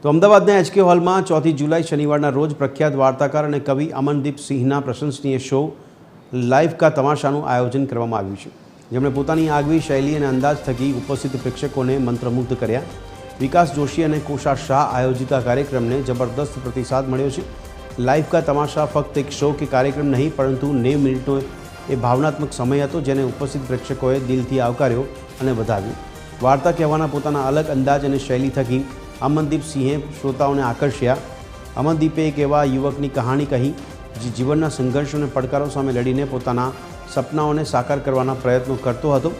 તો અમદાવાદના એચકે હોલમાં 4 જુલાઈ શનિવારના રોજ પ્રખ્યાત વાર્તાકાર અને કવિ અમનદીપ સિંહના પ્રશંસનીય શો લાઈવ કા તમાશાનું આયોજન કરવામાં આવ્યું છે, જેમણે પોતાની આગવી શૈલી અને અંદાજ થકી ઉપસ્થિત પ્રેક્ષકોને મંત્રમુગ્ધ કર્યા. વિકાસ જોશી અને કોશા શાહ આયોજિત આ કાર્યક્રમને જબરદસ્ત પ્રતિસાદ મળ્યો છે. લાઈવ કા તમાશા ફક્ત એક શો કે કાર્યક્રમ નહીં, પરંતુ 90 મિનિટનો એ ભાવનાત્મક સમય હતો, જેને ઉપસ્થિત પ્રેક્ષકોએ દિલથી આવકાર્યો અને વધાવ્યો. વાર્તા કહેવાના પોતાના અલગ અંદાજ અને શૈલી થકી અમનદીપ સિંહે શ્રોતાઓને આકર્ષ્યા. અમનદીપે એક એવા યુવકની કહાણી કહી જે જીવનના સંઘર્ષ અને પડકારો સામે લડીને પોતાના સપનાઓને સાકાર કરવાના પ્રયત્નો કરતો હતો.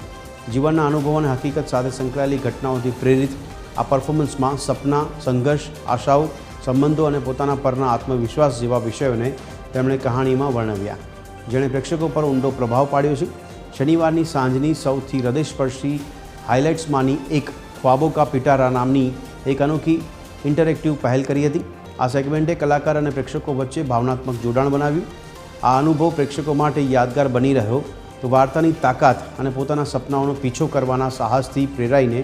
જીવનના અનુભવો અને હકીકત સાથે સંકળાયેલી ઘટનાઓથી પ્રેરિત આ પરફોર્મન્સમાં સપના, સંઘર્ષ, આશાઓ, સંબંધો અને પોતાના પરના આત્મવિશ્વાસ જેવા વિષયોને તેમણે કહાણીમાં વર્ણવ્યા, જેણે પ્રેક્ષકો પર ઊંડો પ્રભાવ પાડ્યો છે. શનિવારની સાંજની સૌથી હૃદયસ્પર્શી હાઇલાઇટ્સમાંની એક ખ્વાબો કા પિટારા નામની એક અનોખી ઇન્ટરેક્ટિવ પહેલ કરી હતી. આ સેગમેન્ટે કલાકાર અને પ્રેક્ષકો વચ્ચે ભાવનાત્મક જોડાણ બનાવ્યું. આ અનુભવ પ્રેક્ષકો માટે યાદગાર બની રહ્યો. તો વાર્તાની તાકાત અને પોતાના સપનાઓનો પીછો કરવાના સાહસથી પ્રેરાઈને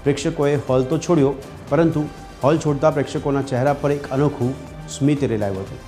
પ્રેક્ષકોએ હોલ તો છોડ્યો, પરંતુ હોલ છોડતા પ્રેક્ષકોના ચહેરા પર એક અનોખું સ્મિત રેલાયું હતું.